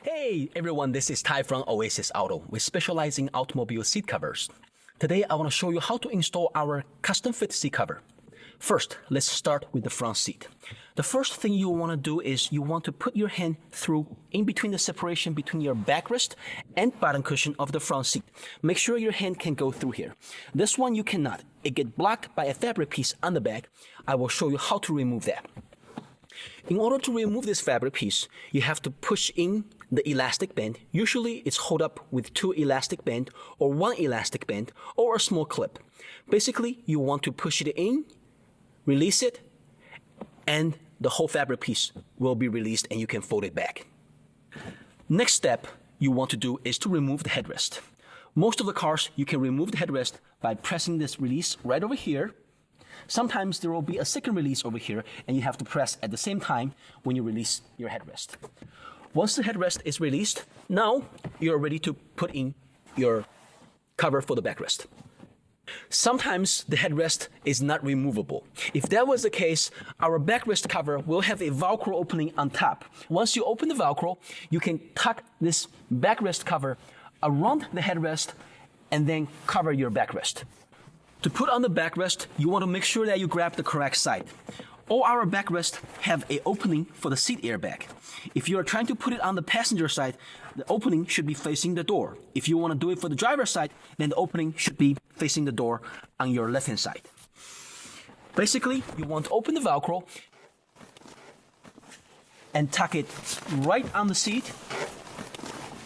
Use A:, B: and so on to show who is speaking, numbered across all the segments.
A: Hey everyone, this is Ty from Oasis Auto. We specialize in automobile seat covers. Today I want to show you how to install our custom fit seat cover. First, let's start with the front seat. The first thing you want to do is you want to put your hand through in between the separation between your backrest and bottom cushion of the front seat. Make sure your hand can go through here. This one you cannot. It gets blocked by a fabric piece on the back. I will show you how to remove that. In order to remove this fabric piece, you have to push in the elastic band. Usually it's held up with 2 elastic band or 1 elastic band or a small clip. Basically, you want to push it in, release it, and the whole fabric piece will be released and you can fold it back. Next step you want to do is to remove the headrest. Most of the cars, you can remove the headrest by pressing this release right over here. Sometimes there will be a second release over here and you have to press at the same time when you release your headrest. Once the headrest is released, now you're ready to put in your cover for the backrest. Sometimes the headrest is not removable. If that was the case, our backrest cover will have a Velcro opening on top. Once you open the Velcro, you can tuck this backrest cover around the headrest and then cover your backrest. To put on the backrest, you want to make sure that you grab the correct side. All our backrests have an opening for the seat airbag. If you are trying to put it on the passenger side, the opening should be facing the door. If you want to do it for the driver's side, then the opening should be facing the door on your left-hand side. Basically, you want to open the Velcro and tuck it right on the seat.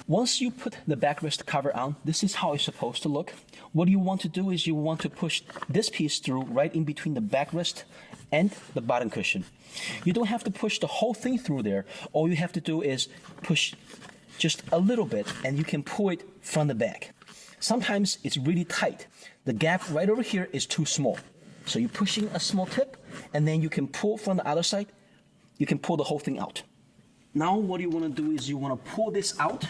A: Once you put the backrest cover on, this is how it's supposed to look. What you want to do is you want to push this piece through right in between the backrest and the bottom cushion. You don't have to push the whole thing through there. All you have to do is push just a little bit and you can pull it from the back. Sometimes it's really tight. The gap right over here is too small. So you're pushing a small tip and then you can pull from the other side. You can pull the whole thing out. Now what you want to do is you want to pull this out.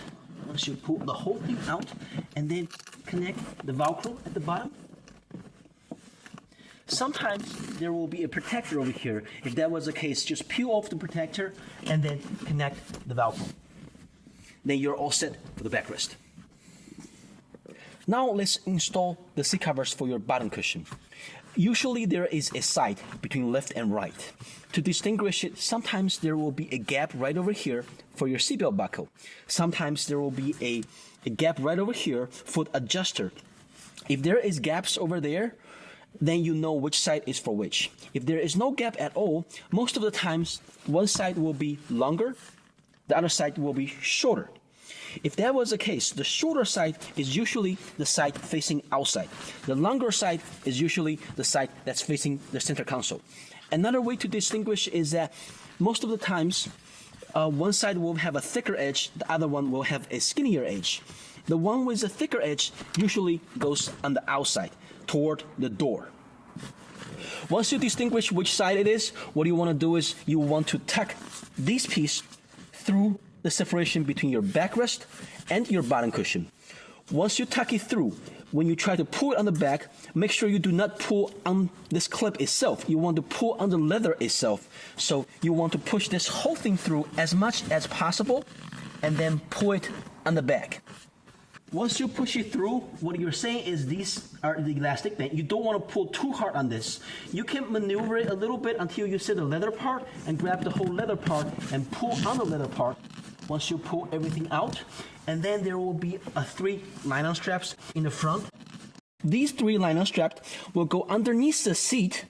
A: Once you pull the whole thing out and then connect the Velcro at the bottom. Sometimes there will be a protector over here. If that was the case, just peel off the protector and then connect the Velcro. Then you're all set for the backrest. Now let's install the seat covers for your bottom cushion. Usually there is a side between left and right. To distinguish it, sometimes there will be a gap right over here for your seatbelt buckle. Sometimes there will be a gap right over here for the adjuster. If there is gaps over there, then you know which side is for which. If there is no gap at all, most of the times one side will be longer, the other side will be shorter. If that was the case, the shorter side is usually the side facing outside. The longer side is usually the side that's facing the center console. Another way to distinguish is that most of the times, one side will have a thicker edge, the other one will have a skinnier edge. The one with the thicker edge usually goes on the outside, toward the door. Once you distinguish which side it is, what you want to do is you want to tuck this piece through the separation between your backrest and your bottom cushion. Once you tuck it through, when you try to pull it on the back, make sure you do not pull on this clip itself. You want to pull on the leather itself. So you want to push this whole thing through as much as possible and then pull it on the back. Once you push it through, what you're saying is these are the elastic band. You don't want to pull too hard on this. You can maneuver it a little bit until you see the leather part and grab the whole leather part and pull on the leather part. Once you pull everything out, and then there will be 3 nylon straps in the front. These 3 nylon straps will go underneath the seat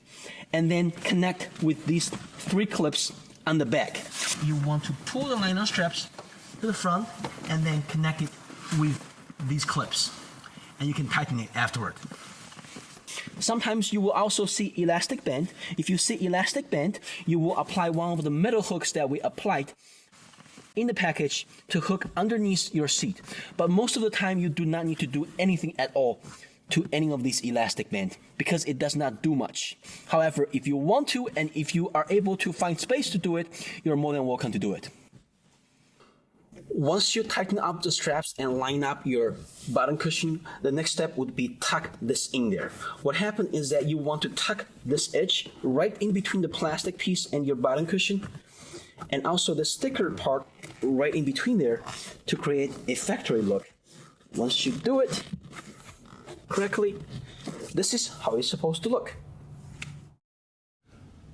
A: and then connect with these 3 clips on the back. You want to pull the nylon straps to the front and then connect it with these clips, and you can tighten it afterward. Sometimes you will also see elastic band. If you see elastic band, you will apply one of the metal hooks that we applied in the package to hook underneath your seat. But most of the time you do not need to do anything at all to any of these elastic band because it does not do much. However, if you want to and if you are able to find space to do it, you're more than welcome to do it. Once you tighten up the straps and line up your bottom cushion, the next step would be tuck this in there. What happened is that you want to tuck this edge right in between the plastic piece and your bottom cushion, and also the sticker part right in between there to create a factory look. Once you do it correctly, this is how it's supposed to look.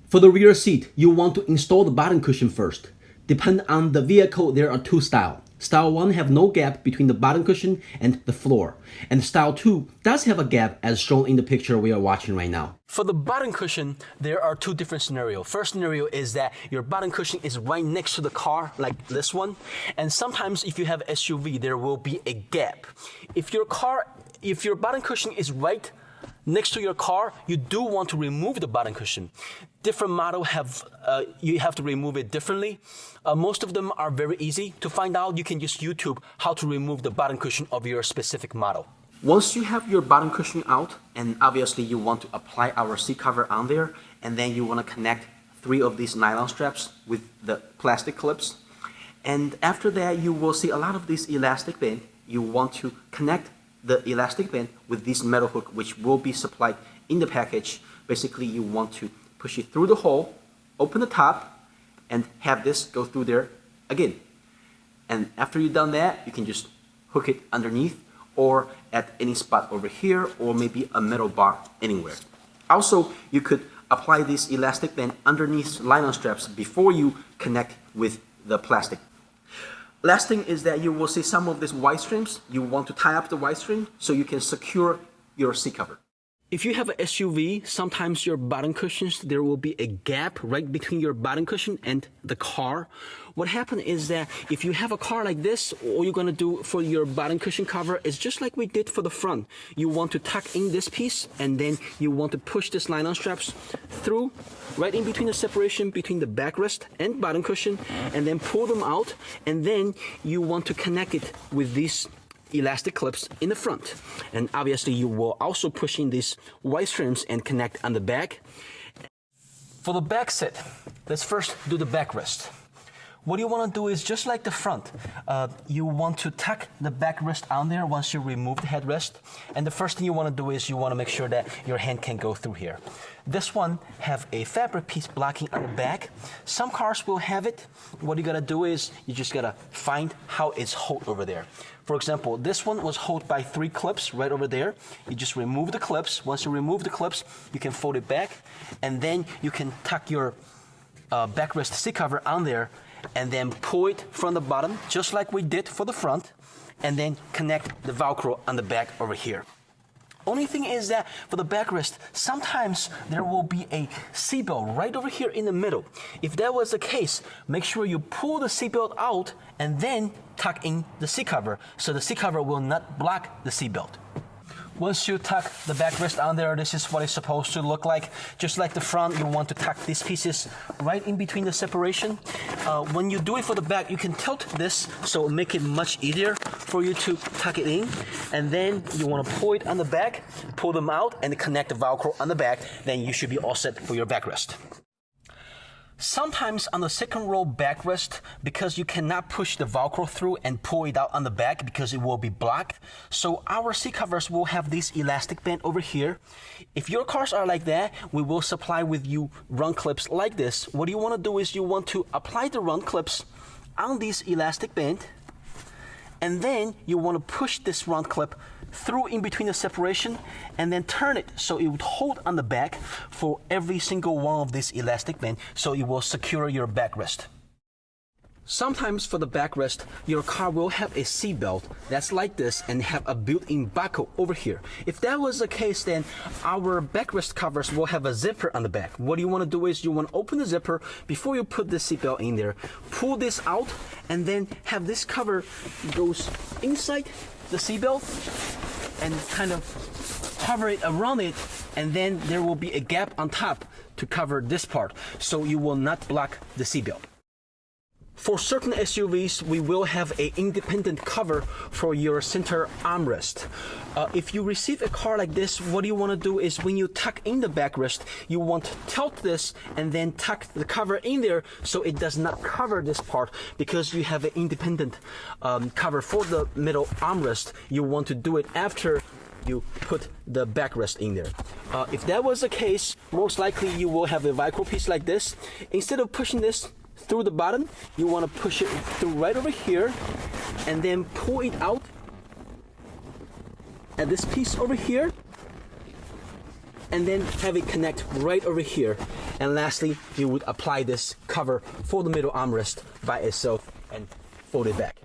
A: For the rear seat, you want to install the bottom cushion first. Depending on the vehicle, there are two styles. Style 1 have no gap between the bottom cushion and the floor. And Style 2 does have a gap as shown in the picture we are watching right now. For the bottom cushion, there are two different scenarios. First scenario is that your bottom cushion is right next to the car, like this one. And sometimes if you have SUV, there will be a gap. If your bottom cushion is right next to your car, you do want to remove the bottom cushion. Different models you have to remove it differently. Most of them are very easy. To find out, you can use YouTube how to remove the bottom cushion of your specific model. Once you have your bottom cushion out, and obviously you want to apply our seat cover on there, and then you want to connect 3 of these nylon straps with the plastic clips. And after that, you will see a lot of these elastic band. You want to connect the elastic band with this metal hook, which will be supplied in the package. Basically, you want to push it through the hole, open the top, and have this go through there again. And after you've done that, you can just hook it underneath or at any spot over here, or maybe a metal bar anywhere. Also, you could apply this elastic band underneath nylon straps before you connect with the plastic. Last thing is that you will see some of these white strings. You want to tie up the white string so you can secure your seat cover. If you have an SUV, sometimes your bottom cushions, there will be a gap right between your bottom cushion and the car. What happens is that if you have a car like this, all you're going to do for your bottom cushion cover is just like we did for the front. You want to tuck in this piece, and then you want to push this nylon straps through right in between the separation between the backrest and bottom cushion, and then pull them out, and then you want to connect it with these elastic clips in the front. And obviously you will also push in these white strands and connect on the back. For the back seat, let's first do the backrest. What you want to do is just like the front. You want to tuck the backrest on there once you remove the headrest. And the first thing you want to do is you want to make sure that your hand can go through here. This one have a fabric piece blocking on the back. Some cars will have it. What you gotta do is you just gotta find how it's held over there. For example, this one was held by 3 clips right over there. You just remove the clips. Once you remove the clips, you can fold it back, and then you can tuck your backrest seat cover on there, and then pull it from the bottom, just like we did for the front, and then connect the Velcro on the back over here. Only thing is that for the backrest, sometimes there will be a seatbelt right over here in the middle. If that was the case, make sure you pull the seatbelt out and then tuck in the seat cover, so the seat cover will not block the seatbelt. Once you tuck the backrest on there, this is what it's supposed to look like. Just like the front, you want to tuck these pieces right in between the separation. When you do it for the back, you can tilt this, so it'll make it much easier for you to tuck it in. And then you want to pull it on the back, pull them out, and connect the Velcro on the back. Then you should be all set for your backrest. Sometimes on the second row backrest, because you cannot push the Velcro through and pull it out on the back because it will be blocked, so our seat covers will have this elastic band over here. If your cars are like that, we will supply with you run clips like this. What you want to do is you want to apply the run clips on this elastic band, and then you want to push this run clip through in between the separation, and then turn it so it would hold on the back for every single one of these elastic band, so it will secure your backrest. Sometimes for the backrest, your car will have a seat belt that's like this and have a built-in buckle over here. If that was the case, then our backrest covers will have a zipper on the back. What you want to do is you want to open the zipper before you put the seat belt in there, pull this out, and then have this cover goes inside the seat belt and kind of cover it around it, and then there will be a gap on top to cover this part, so you will not block the seatbelt. For certain SUVs, we will have an independent cover for your center armrest. If you receive a car like this, what you want to do is when you tuck in the backrest, you want to tilt this and then tuck the cover in there so it does not cover this part, because you have an independent cover for the middle armrest. You want to do it after you put the backrest in there. If that was the case, most likely you will have a Velcro piece like this. Instead of pushing this through the bottom, you want to push it through right over here and then pull it out at this piece over here and then have it connect right over here. And lastly, you would apply this cover for the middle armrest by itself and fold it back.